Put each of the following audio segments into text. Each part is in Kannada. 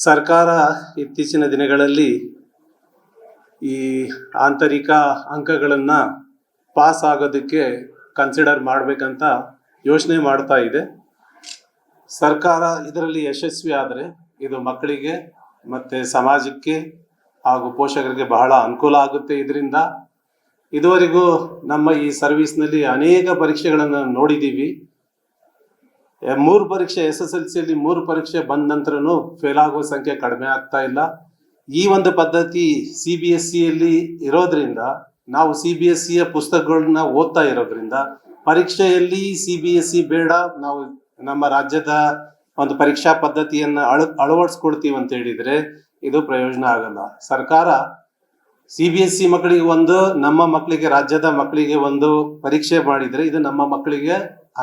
ಸರ್ಕಾರ ಇತ್ತೀಚಿನ ದಿನಗಳಲ್ಲಿ ಈ ಆಂತರಿಕ ಅಂಕಗಳನ್ನು ಪಾಸ್ ಆಗೋದಕ್ಕೆ ಕನ್ಸಿಡರ್ ಮಾಡಬೇಕಂತ ಯೋಚನೆ ಮಾಡ್ತಾ ಇದೆ. ಸರ್ಕಾರ ಇದರಲ್ಲಿ ಯಶಸ್ವಿ ಆದರೆ ಇದು ಮಕ್ಕಳಿಗೆ ಮತ್ತು ಸಮಾಜಕ್ಕೆ ಹಾಗೂ ಪೋಷಕರಿಗೆ ಬಹಳ ಅನುಕೂಲ ಆಗುತ್ತೆ. ಇದರಿಂದ ಇದುವರೆಗೂ ನಮ್ಮ ಈ ಸರ್ವಿಸ್ನಲ್ಲಿ ಅನೇಕ ಪರೀಕ್ಷೆಗಳನ್ನು ನೋಡಿದ್ದೀವಿ. 3 ಪರೀಕ್ಷೆ SSLCಯಲ್ಲಿ 3 ಪರೀಕ್ಷೆ ಬಂದ ನಂತರನೂ ಫೇಲ್ ಆಗೋ ಸಂಖ್ಯೆ ಕಡಿಮೆ ಆಗ್ತಾ ಇಲ್ಲ. ಈ ಒಂದು ಪದ್ಧತಿ CBSEಯಲ್ಲಿ ಇರೋದ್ರಿಂದ ನಾವು CBSEಯ ಪುಸ್ತಕಗಳನ್ನ ಓದ್ತಾ ಇರೋದ್ರಿಂದ ಪರೀಕ್ಷೆಯಲ್ಲಿ CBSE ಬೇಡ, ನಾವು ನಮ್ಮ ರಾಜ್ಯದ ಒಂದು ಪರೀಕ್ಷಾ ಪದ್ಧತಿಯನ್ನು ಅಳವಡಿಸ್ಕೊಳ್ತೀವಿ ಅಂತ ಹೇಳಿದರೆ ಇದು ಪ್ರಯೋಜನ ಆಗಲ್ಲ. ಸರ್ಕಾರ CBSE ಮಕ್ಕಳಿಗೆ ಒಂದು, ನಮ್ಮ ಮಕ್ಕಳಿಗೆ, ರಾಜ್ಯದ ಮಕ್ಕಳಿಗೆ ಒಂದು ಪರೀಕ್ಷೆ ಮಾಡಿದರೆ ಇದು ನಮ್ಮ ಮಕ್ಕಳಿಗೆ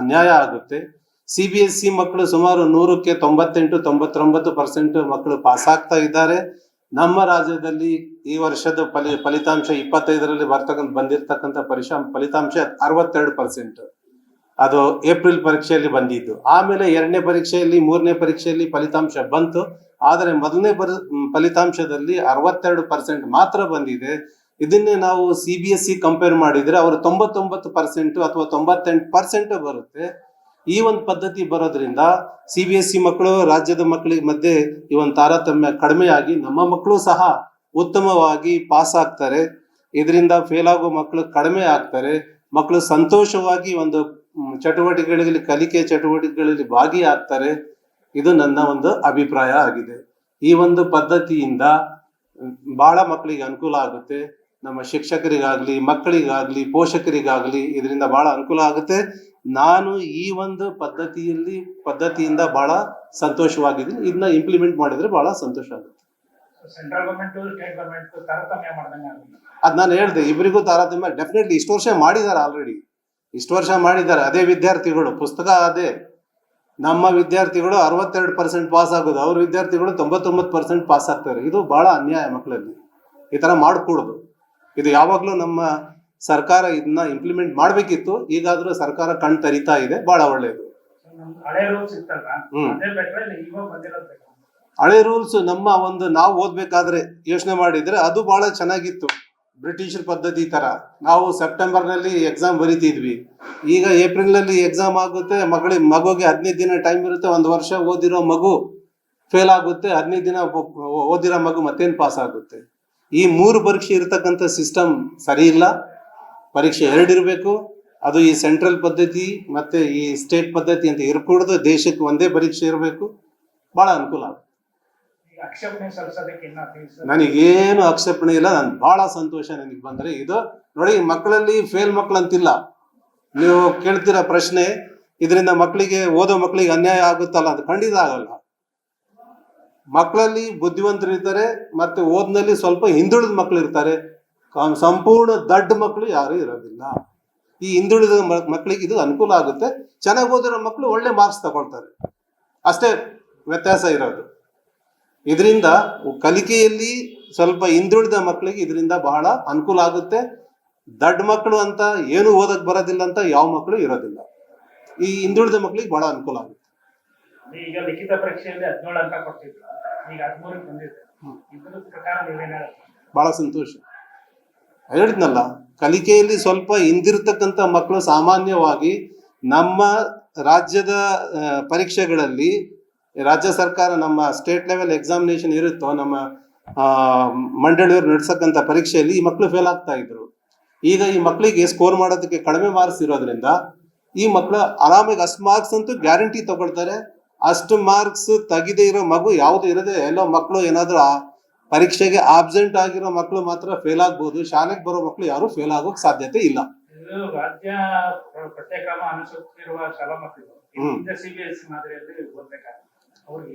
ಅನ್ಯಾಯ ಆಗುತ್ತೆ. CBSE ಮಕ್ಕಳು ಸುಮಾರು 100ಕ್ಕೆ 98-99% ಮಕ್ಕಳು ಪಾಸ್ ಆಗ್ತಾ ಇದ್ದಾರೆ. ನಮ್ಮ ರಾಜ್ಯದಲ್ಲಿ ಈ ವರ್ಷದ ಫಲಿತಾಂಶ 25ರಲ್ಲಿ ಬಂದಿರತಕ್ಕಂಥ ಫಲಿತಾಂಶ 62%. ಅದು ಏಪ್ರಿಲ್ ಪರೀಕ್ಷೆಯಲ್ಲಿ ಬಂದಿದ್ದು. ಆಮೇಲೆ 2ನೇ ಪರೀಕ್ಷೆಯಲ್ಲಿ 3ನೇ ಪರೀಕ್ಷೆಯಲ್ಲಿ ಫಲಿತಾಂಶ ಬಂತು. ಆದರೆ ಮೊದಲನೇ ಫಲಿತಾಂಶದಲ್ಲಿ 62% ಮಾತ್ರ ಬಂದಿದೆ. ಇದನ್ನೇ ನಾವು CBSE ಕಂಪೇರ್ ಮಾಡಿದರೆ ಅವರು 99% ಅಥವಾ 98% ಬರುತ್ತೆ. ಈ ಒಂದು ಪದ್ಧತಿ ಬರೋದ್ರಿಂದ CBSE ಮಕ್ಕಳು ರಾಜ್ಯದ ಮಕ್ಕಳಿಗೆ ಮಧ್ಯೆ ಈ ಒಂದು ತಾರತಮ್ಯ ಕಡಿಮೆಯಾಗಿ ನಮ್ಮ ಮಕ್ಕಳು ಸಹ ಉತ್ತಮವಾಗಿ ಪಾಸ್ ಆಗ್ತಾರೆ. ಇದರಿಂದ ಫೇಲ್ ಆಗೋ ಮಕ್ಕಳು ಕಡಿಮೆ ಆಗ್ತಾರೆ. ಮಕ್ಕಳು ಸಂತೋಷವಾಗಿ ಒಂದು ಚಟುವಟಿಕೆಗಳಲ್ಲಿ, ಕಲಿಕೆ ಚಟುವಟಿಕೆಗಳಲ್ಲಿ ಭಾಗಿಯಾಗ್ತಾರೆ. ಇದು ನನ್ನ ಒಂದು ಅಭಿಪ್ರಾಯ ಆಗಿದೆ. ಈ ಒಂದು ಪದ್ಧತಿಯಿಂದ ಬಹಳ ಮಕ್ಕಳಿಗೆ ಅನುಕೂಲ ಆಗುತ್ತೆ. ನಮ್ಮ ಶಿಕ್ಷಕರಿಗಾಗ್ಲಿ, ಮಕ್ಕಳಿಗಾಗ್ಲಿ, ಪೋಷಕರಿಗಾಗ್ಲಿ ಇದರಿಂದ ಬಹಳ ಅನುಕೂಲ ಆಗುತ್ತೆ. ನಾನು ಈ ಒಂದು ಪದ್ಧತಿಯಿಂದ ಬಹಳ ಸಂತೋಷವಾಗಿದ್ದೀನಿ. ಇದನ್ನ ಇಂಪ್ಲಿಮೆಂಟ್ ಮಾಡಿದ್ರೆ ಬಹಳ ಸಂತೋಷ ಆಗುತ್ತೆ. ಸೆಂಟ್ರಲ್ ಗವರ್ಮೆಂಟ್ ಸ್ಟೇಟ್ ಗವರ್ಮೆಂಟ್ ತಾರತಮ್ಯ ಮಾಡ್ದಂಗೆ ಅದ್ ನಾನು ಹೇಳಿದೆ, ಇಬ್ಬರಿಗೂ ತಾರತಮ್ಯ ಡೆಫಿನೆಟ್ಲಿ ಇಷ್ಟು ವರ್ಷ ಮಾಡಿದ್ದಾರೆ. ಆಲ್ರೆಡಿ ಇಷ್ಟು ವರ್ಷ ಮಾಡಿದ್ದಾರೆ. ಅದೇ ವಿದ್ಯಾರ್ಥಿಗಳು ಪುಸ್ತಕ ಅದೇ, ನಮ್ಮ ವಿದ್ಯಾರ್ಥಿಗಳು 62% ಪಾಸ್ ಆಗೋದು, ಅವ್ರ ವಿದ್ಯಾರ್ಥಿಗಳು 99% ಪಾಸ್ ಆಗ್ತಾರೆ. ಇದು ಬಹಳ ಅನ್ಯಾಯ. ಮಕ್ಕಳಲ್ಲಿ ಈ ತರ ಮಾಡ್ಕೊಡೋದು, ಇದು ಯಾವಾಗ್ಲೂ ನಮ್ಮ ಸರ್ಕಾರ ಇದನ್ನ ಇಂಪ್ಲಿಮೆಂಟ್ ಮಾಡ್ಬೇಕಿತ್ತು. ಈಗಾದ್ರೂ ಸರ್ಕಾರ ಕಣ್ ತರಿತಾ ಇದೆ, ಬಹಳ ಒಳ್ಳೇದು. ಹಳೆ ರೂಲ್ಸ್ ನಮ್ಮ ಒಂದು ನಾವು ಓದ್ಬೇಕಾದ್ರೆ ಯೋಚನೆ ಮಾಡಿದ್ರೆ ಅದು ಬಹಳ ಚೆನ್ನಾಗಿತ್ತು. ಬ್ರಿಟಿಷರ್ ಪದ್ಧತಿ ತರ ನಾವು ಸೆಪ್ಟೆಂಬರ್ನಲ್ಲಿ ಎಕ್ಸಾಮ್ ಬರಿತಿದ್ವಿ. ಈಗ ಏಪ್ರಿಲ್ನಲ್ಲಿ ಎಕ್ಸಾಮ್ ಆಗುತ್ತೆ. ಮಗುಗೆ 15 ದಿನ ಟೈಮ್ ಇರುತ್ತೆ. 1 ವರ್ಷ ಓದಿರೋ ಮಗು ಫೇಲ್ ಆಗುತ್ತೆ, 15 ದಿನ ಓದಿರೋ ಮಗು ಮತ್ತೇನು ಪಾಸ್ ಆಗುತ್ತೆ. ಈ 3 ಪರೀಕ್ಷೆ ಇರತಕ್ಕಂಥ ಸಿಸ್ಟಮ್ ಸರಿ ಇಲ್ಲ. ಪರೀಕ್ಷೆ 2 ಇರಬೇಕು. ಅದು ಈ ಸೆಂಟ್ರಲ್ ಪದ್ಧತಿ ಮತ್ತೆ ಈ ಸ್ಟೇಟ್ ಪದ್ಧತಿ ಅಂತ ಇರಕೂಡದು. ದೇಶಕ್ಕೆ ಒಂದೇ ಪರೀಕ್ಷೆ ಇರಬೇಕು. ಬಹಳ ಅನುಕೂಲ ಆಗುತ್ತೆ. ನನಗೇನು ಆಕ್ಷೇಪಣೆ ಇಲ್ಲ. ನಾನು ಬಹಳ ಸಂತೋಷ ನನಗೆ ಬಂದ್ರೆ. ಇದು ನೋಡಿ, ಮಕ್ಕಳಲ್ಲಿ ಫೇಲ್ ಮಕ್ಕಳು ಅಂತಿಲ್ಲ. ನೀವು ಕೇಳ್ತೀರ ಪ್ರಶ್ನೆ, ಇದರಿಂದ ಮಕ್ಕಳಿಗೆ, ಓದೋ ಮಕ್ಕಳಿಗೆ ಅನ್ಯಾಯ ಆಗುತ್ತಲ್ಲ? ಅದು ಖಂಡಿತ ಆಗಲ್ಲ. ಮಕ್ಕಳಲ್ಲಿ ಬುದ್ಧಿವಂತರು ಇರ್ತಾರೆ, ಮತ್ತೆ ಓದಿನಲ್ಲಿ ಸ್ವಲ್ಪ ಹಿಂದುಳಿದ ಮಕ್ಕಳು ಇರ್ತಾರೆ. ಸಂಪೂರ್ಣ ದಡ್ಡ ಮಕ್ಕಳು ಯಾರು ಇರೋದಿಲ್ಲ. ಈ ಹಿಂದುಳಿದ ಮಕ್ಕಳಿಗೆ ಇದು ಅನುಕೂಲ ಆಗುತ್ತೆ. ಚೆನ್ನಾಗಿ ಓದಿರೋ ಮಕ್ಕಳು ಒಳ್ಳೆ ಮಾರ್ಕ್ಸ್ ತಗೊಳ್ತಾರೆ. ಅಷ್ಟೇ ವ್ಯತ್ಯಾಸ ಇರೋದು. ಇದರಿಂದ ಕಲಿಕೆಯಲ್ಲಿ ಸ್ವಲ್ಪ ಹಿಂದುಳಿದ ಮಕ್ಕಳಿಗೆ ಇದರಿಂದ ಬಹಳ ಅನುಕೂಲ ಆಗುತ್ತೆ. ದಡ್ಡ ಮಕ್ಕಳು ಅಂತ ಏನು ಓದಕ್ ಬರೋದಿಲ್ಲ ಅಂತ ಯಾವ ಮಕ್ಕಳು ಇರೋದಿಲ್ಲ. ಈ ಹಿಂದುಳಿದ ಮಕ್ಕಳಿಗೆ ಬಹಳ ಅನುಕೂಲ ಆಗುತ್ತೆ. ಈಗ ಲಿಖಿತ ಪರೀಕ್ಷೆಯಲ್ಲಿ 17 ಅಂಕ ಕೊಡ್ತಿದ್ರು, ಈಗ 13 ಬಂದಿದೆ. ಇದರ ಪ್ರಕಾರ ಬಹಳ ಸಂತೋಷ. ಹೇಳಿದ್ನಲ್ಲ, ಕಲಿಕೆಯಲ್ಲಿ ಸ್ವಲ್ಪ ಹಿಂದಿರ್ತಕ್ಕಂಥ ಮಕ್ಕಳು ಸಾಮಾನ್ಯವಾಗಿ ನಮ್ಮ ರಾಜ್ಯದ ಪರೀಕ್ಷೆಗಳಲ್ಲಿ, ರಾಜ್ಯ ಸರ್ಕಾರ ನಮ್ಮ ಸ್ಟೇಟ್ ಲೆವೆಲ್ ಎಕ್ಸಾಮಿನೇಷನ್ ಇರುತ್ತೋ, ನಮ್ಮ ಮಂಡಳಿಯವರು ನಡೆಸಕ್ಕಂಥ ಪರೀಕ್ಷೆಯಲ್ಲಿ ಈ ಮಕ್ಕಳು ಫೇಲ್ ಆಗ್ತಾ ಇದ್ರು. ಈಗ ಈ ಮಕ್ಕಳಿಗೆ ಸ್ಕೋರ್ ಮಾಡೋದಕ್ಕೆ ಕಡಿಮೆ ಮಾರ್ಕ್ಸ್ ಇರೋದ್ರಿಂದ ಈ ಮಕ್ಕಳು ಆರಾಮಾಗಿ ಅಷ್ಟು ಮಾರ್ಕ್ಸ್ ಅಂತೂ ಗ್ಯಾರಂಟಿ ತಗೊಳ್ತಾರೆ. ಅಷ್ಟು ಮಾರ್ಕ್ಸ್ ತೆಗೆದೇ ಇರೋ ಮಗು ಯಾವುದು ಇರೋದೇ. ಎಲ್ಲೋ ಮಕ್ಕಳು ಏನಾದರೂ ಪರೀಕ್ಷೆಗೆ ಆಬ್ಸೆಂಟ್ ಆಗಿರೋ ಮಕ್ಕಳು ಮಾತ್ರ ಫೇಲ್ ಆಗ್ಬೋದು. ಶಾಲೆಗೆ ಬರೋ ಮಕ್ಕಳು ಯಾರು ಫೇಲ್ ಆಗೋಕ್ ಸಾಧ್ಯತೆ ಇಲ್ಲ. ರಾಜ್ಯ ಪಠ್ಯಕ್ರಮ ಅನುಸರಿಸಿರುವ ಶಾಲಾ ಮಕ್ಕಳು CBSE ಮಾದರಿಯಲ್ಲಿ ಓದಬೇಕಾಗುತ್ತೆ.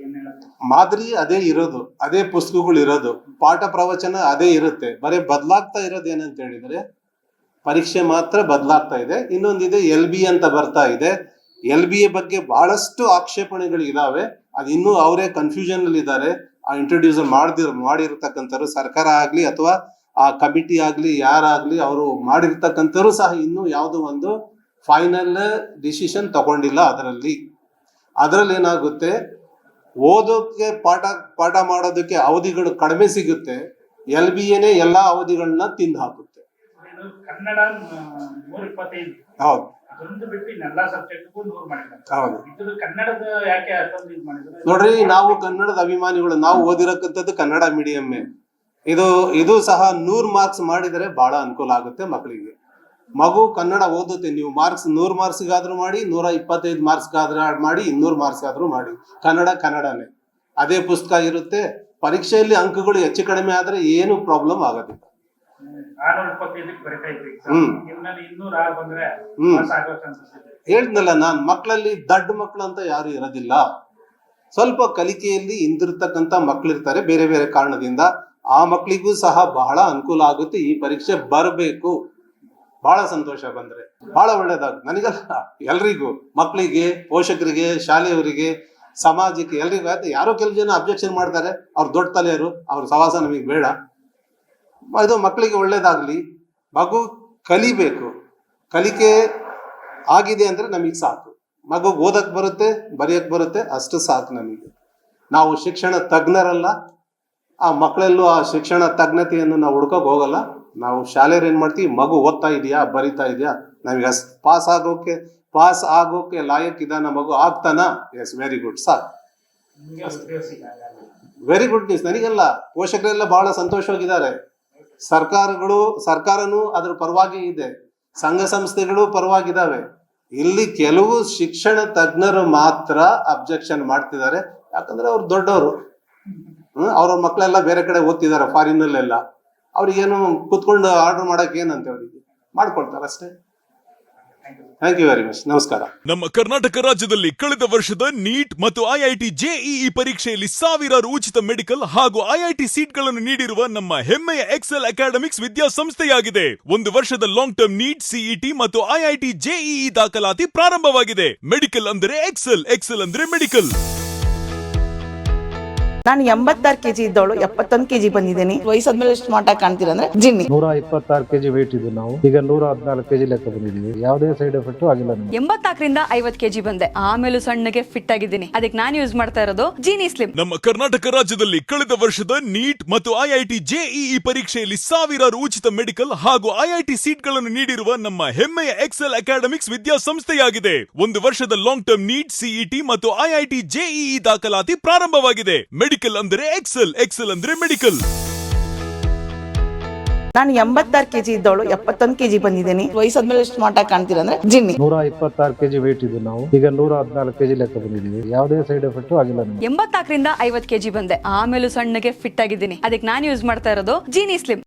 ಮಾದರಿ ಅದೇ ಇರೋದು, ಅದೇ ಪುಸ್ತಕಗಳು ಇರೋದು, ಪಾಠ ಪ್ರವಚನ ಅದೇ ಇರುತ್ತೆ. ಬರೀ ಬದಲಾಗ್ತಾ ಇರೋದು ಏನಂತ ಹೇಳಿದ್ರೆ ಪರೀಕ್ಷೆ ಮಾತ್ರ ಬದಲಾಗ್ತಾ ಇದೆ. ಇನ್ನೊಂದಿದೆ LB ಅಂತ ಬರ್ತಾ ಇದೆ. LBA ಬಗ್ಗೆ ಬಹಳಷ್ಟು ಆಕ್ಷೇಪಣೆಗಳು ಇದಾವೆ. ಅದು ಇನ್ನೂ ಅವರೇ ಕನ್ಫ್ಯೂಷನ್ ಅಲ್ಲಿ ಇದ್ದಾರೆ. ಆ ಇಂಟ್ರೊಡ್ಯೂಸ್ ಮಾಡಿರ್ತಕ್ಕಂಥವ್ರು, ಸರ್ಕಾರ ಆಗ್ಲಿ ಅಥವಾ ಆ ಕಮಿಟಿ ಆಗ್ಲಿ, ಯಾರಾಗ್ಲಿ, ಅವರು ಮಾಡಿರ್ತಕ್ಕಂಥವ್ರು ಸಹ ಇನ್ನೂ ಯಾವುದೋ ಒಂದು ಫೈನಲ್ ಡಿಸಿಷನ್ ತಗೊಂಡಿಲ್ಲ. ಅದರಲ್ಲಿ ಏನಾಗುತ್ತೆ, ಓದೋಕೆ ಪಾಠ ಮಾಡೋದಕ್ಕೆ ಅವಧಿಗಳು ಕಡಿಮೆ ಸಿಗುತ್ತೆ. LBAನೇ ಎಲ್ಲಾ ಅವಧಿಗಳನ್ನ ತಿಂದು ಹಾಕುತ್ತೆ. ಇದು ಕನ್ನಡ 125 ಹೌದು ಅದೊಂದು ಬಿಟ್ಟು ಇನ್ನೆಲ್ಲಾ ಸಬ್ಜೆಕ್ಟ್ಗೂ 100 ಮಾಡಿದ್ದಾರೆ. ಹೌದು ಇದು ಕನ್ನಡದ ಯಾಕೆ ಅಷ್ಟೊಂದು ಇದು ಮಾಡಿದ್ದಾರೆ? ನೋಡ್ರಿ, ನಾವು ಕನ್ನಡದ ಅಭಿಮಾನಿಗಳು, ನಾವು ಓದಿರಕ್ಕಂಥದ್ದು ಕನ್ನಡ ಮೀಡಿಯಮ್ಮೇ. ಇದು ಸಹ 100 ಮಾರ್ಕ್ಸ್ ಮಾಡಿದರೆ ಬಹಳ ಅನುಕೂಲ ಆಗುತ್ತೆ ಮಕ್ಕಳಿಗೆ. ಮಗು ಕನ್ನಡ ಓದುತ್ತೆ. ನೀವು ಮಾರ್ಕ್ಸ್ 100 ಮಾರ್ಕ್ಸ್ಗಾದ್ರೂ ಮಾಡಿ, 125 ಮಾರ್ಕ್ಸ್ಗಾದ್ರೂ ಮಾಡಿ, 200 ಮಾರ್ಕ್ಸ್ಗಾದ್ರೂ ಮಾಡಿ, ಕನ್ನಡನೇ. ಅದೇ ಪುಸ್ತಕ ಇರುತ್ತೆ. ಪರೀಕ್ಷೆಯಲ್ಲಿ ಅಂಕಗಳು ಹೆಚ್ಚು ಕಡಿಮೆ ಆದ್ರೆ ಏನು ಪ್ರಾಬ್ಲಮ್ ಆಗೋದಿಲ್ಲ. 625 ಬರಿತಾ ಇದ್ರಿ. ನಿಮ್ಮಲ್ಲಿ 206 ಬಂದ್ರೆ ಪಾಸ್ ಆಗೋ ಚಾನ್ಸಸ್ ಇದೆ. ಹೇಳ್ದಲ್ಲ ನಾನ್, ಮಕ್ಕಳಲ್ಲಿ ದಡ್ಡ ಮಕ್ಕಳು ಅಂತ ಯಾರು ಇರೋದಿಲ್ಲ. ಸ್ವಲ್ಪ ಕಲಿಕೆಯಲ್ಲಿ ಹಿಂದಿರ್ತಕ್ಕಂಥ ಮಕ್ಕಳಿರ್ತಾರೆ ಬೇರೆ ಬೇರೆ ಕಾರಣದಿಂದ. ಆ ಮಕ್ಕಳಿಗೂ ಸಹ ಬಹಳ ಅನುಕೂಲ ಆಗುತ್ತೆ. ಈ ಪರೀಕ್ಷೆ ಬರಬೇಕು. ಬಹಳ ಸಂತೋಷ ಬಂದ್ರೆ ಬಹಳ ಒಳ್ಳೇದಾಗುತ್ತೆ. ನನಗಲ್ಲ, ಎಲ್ರಿಗೂ, ಮಕ್ಕಳಿಗೆ, ಪೋಷಕರಿಗೆ, ಶಾಲೆಯವರಿಗೆ, ಸಮಾಜಕ್ಕೆ, ಎಲ್ರಿಗೂ. ಆಯ್ತು, ಯಾರೋ ಕೆಲವು ಜನ ಅಬ್ಜೆಕ್ಷನ್ ಮಾಡ್ತಾರೆ, ಅವ್ರು ದೊಡ್ಡ ತಲೆಯವರು, ಅವ್ರ ಸವಾಸ ನಮಗೆ ಬೇಡ. ಇದು ಮಕ್ಕಳಿಗೆ ಒಳ್ಳೇದಾಗ್ಲಿ. ಮಗು ಕಲಿಬೇಕು. ಕಲಿಕೆ ಆಗಿದೆ ಅಂದ್ರೆ ನಮಗೆ ಸಾಕು. ಮಗು ಓದಕ್ ಬರುತ್ತೆ, ಬರೆಯಕ್ ಬರುತ್ತೆ, ಅಷ್ಟು ಸಾಕು ನಮಗೆ. ನಾವು ಶಿಕ್ಷಣ ತಜ್ಞರಲ್ಲ. ಆ ಮಕ್ಕಳಲ್ಲೂ ಆ ಶಿಕ್ಷಣ ತಜ್ಞತೆಯನ್ನು ನಾವು ಹುಡ್ಕೋಕ್ ಹೋಗಲ್ಲ. ನಾವು ಶಾಲೆಯವ್ರು ಏನ್ ಮಾಡ್ತೀವಿ, ಮಗು ಓದ್ತಾ ಇದೆಯಾ, ಬರಿತಾ ಇದೆಯಾ, ನಮಗೆ ಪಾಸ್ ಆಗೋಕೆ ಲಾಯಕ್ ಇದಾನ ಮಗು, ಆಗ್ತಾನ? ಎಸ್, ವೆರಿ ಗುಡ್, ಸಾಕು. Very good news. ನನಗೆಲ್ಲ ಪೋಷಕರೆಲ್ಲ ಬಹಳ ಸಂತೋಷವಾಗಿದ್ದಾರೆ. ಸರ್ಕಾರನೂ ಅದ್ರ ಪರವಾಗಿ ಇದೆ, ಸಂಘ ಸಂಸ್ಥೆಗಳು ಪರವಾಗಿದ್ದಾವೆ. ಇಲ್ಲಿ ಕೆಲವು ಶಿಕ್ಷಣ ತಜ್ಞರು ಮಾತ್ರ ಅಬ್ಜೆಕ್ಷನ್ ಮಾಡ್ತಿದ್ದಾರೆ. ಯಾಕಂದ್ರೆ ಅವ್ರು ದೊಡ್ಡವರು, ಅವ್ರ ಮಕ್ಕಳೆಲ್ಲ ಬೇರೆ ಕಡೆ ಓದ್ತಿದ್ದಾರೆ, ಫಾರಿನಲ್ಲೆಲ್ಲ. ಅವ್ರಿಗೇನು ಕೂತ್ಕೊಂಡು ಆರ್ಡರ್ ಮಾಡಕ್ ಏನಂತೆ, ಅವರಿಗೆ ಮಾಡ್ಕೊಳ್ತಾರೆ ಅಷ್ಟೇ. Thank you very much. ನಮಸ್ಕಾರ. ನಮ್ಮ ಕರ್ನಾಟಕ ರಾಜ್ಯದಲ್ಲಿ ಕಳೆದ ವರ್ಷದ ನೀಟ್ ಮತ್ತು IIT JEE ಪರೀಕ್ಷೆಯಲ್ಲಿ ಸಾವಿರಾರು ಉಚಿತ ಮೆಡಿಕಲ್ ಹಾಗೂ IIT ಸೀಟ್ಗಳನ್ನು ನೀಡಿರುವ ನಮ್ಮ ಹೆಮ್ಮೆಯ ಎಕ್ಸೆಲ್ ಅಕಾಡೆಮಿಕ್ಸ್ ವಿದ್ಯಾಸಂಸ್ಥೆಯಾಗಿದೆ. ಒಂದು ವರ್ಷದ ಲಾಂಗ್ ಟರ್ಮ್ ನೀಟ್, CET ಮತ್ತು IIT JEE ದಾಖಲಾತಿ ಪ್ರಾರಂಭವಾಗಿದೆ. ಮೆಡಿಕಲ್ ಅಂದರೆ ಎಕ್ಸೆಲ್, ಎಕ್ಸೆಲ್ ಅಂದ್ರೆ ಮೆಡಿಕಲ್. ನಾನು 86 kg ಇದ್ದವಳು 71 kg ಬಂದಿದ್ದೀನಿ. ವಯಸ್ಸಾದ್ಮೇಲೆ ಸ್ಮಾರ್ಟ್ ಆಗಿ ಕಾಣ್ತೀರಾ ಅಂದ್ರೆ ಜಿನ್ನಿ. 126 kg ವೇಟ್ ಇದ್ದು ನಾವು ಈಗ 114 kg ಲೆಕ್ಕ ಬಂದಿದ್ದೀವಿ. ಯಾವುದೇ ಸೈಡ್ ಎಫೆಕ್ಟ್ ಆಗಿಲ್ಲ ನಮಗೆ. 84ರಿಂದ 50 kg ಬಂದೆ. ಆಮೇಲೂ ಸಣ್ಣಗೆ ಫಿಟ್ ಆಗಿದ್ದೀನಿ. ಅದಕ್ಕೆ ನಾನು ಯೂಸ್ ಮಾಡ್ತಾ ಇರೋದು ಜೀನಿ ಸ್ಲಿಮ್. ನಮ್ಮ ಕರ್ನಾಟಕ ರಾಜ್ಯದಲ್ಲಿ ಕಳೆದ ವರ್ಷದ ನೀಟ್ ಮತ್ತು IIT JEE ಪರೀಕ್ಷೆಯಲ್ಲಿ ಸಾವಿರಾರು ಉಚಿತ ಮೆಡಿಕಲ್ ಹಾಗೂ IIT ಸೀಟ್ಗಳನ್ನು ನೀಡಿರುವ ನಮ್ಮ ಹೆಮ್ಮೆಯ ಎಕ್ಸೆಲ್ ಅಕಾಡೆಮಿಕ್ಸ್ ವಿದ್ಯಾಸಂಸ್ಥೆಯಾಗಿದೆ. ಒಂದು ವರ್ಷದ ಲಾಂಗ್ ಟರ್ಮ್ ನೀಟ್, CET ಮತ್ತು IIT JEE ದಾಖಲಾತಿ ಪ್ರಾರಂಭವಾಗಿದೆ. ಮೆಡಿಕಲ್ ಅಂದರೆ ಎಕ್ಸೆಲ್, ಎಕ್ಸೆಲ್ ಅಂದ್ರೆ ಮೆಡಿಕಲ್. ನಾನು 86 kg ಇದ್ದವಳು 71 kg ಬಂದಿದ್ದೀನಿ. ವಯಸ್ಸಾದ್ಮೇಲೆ ಸ್ಮಾರ್ಟ್ ಆಗಿ ಕಾಣ್ತೀರಾ ಅಂದ್ರೆ ಜಿನ್ನಿ. 126 kg ವೇಟ್ ಇದ್ದು ನಾವು ಈಗ 114 kg ಲೆಕ್ಕ ಬಂದಿದ್ದೀವಿ. ಯಾವುದೇ ಸೈಡ್ ಎಫೆಕ್ಟ್ ಆಗಿಲ್ಲ ನಮಗೆ. 84ರಿಂದ 50 kg ಬಂದೆ. ಆಮೇಲೂ ಸಣ್ಣಗೆ ಫಿಟ್ ಆಗಿದ್ದೀನಿ. ಅದಕ್ಕೆ ನಾನು ಯೂಸ್ ಮಾಡ್ತಾ ಇರೋದು ಜೀನಿ ಸ್ಲಿಮ್.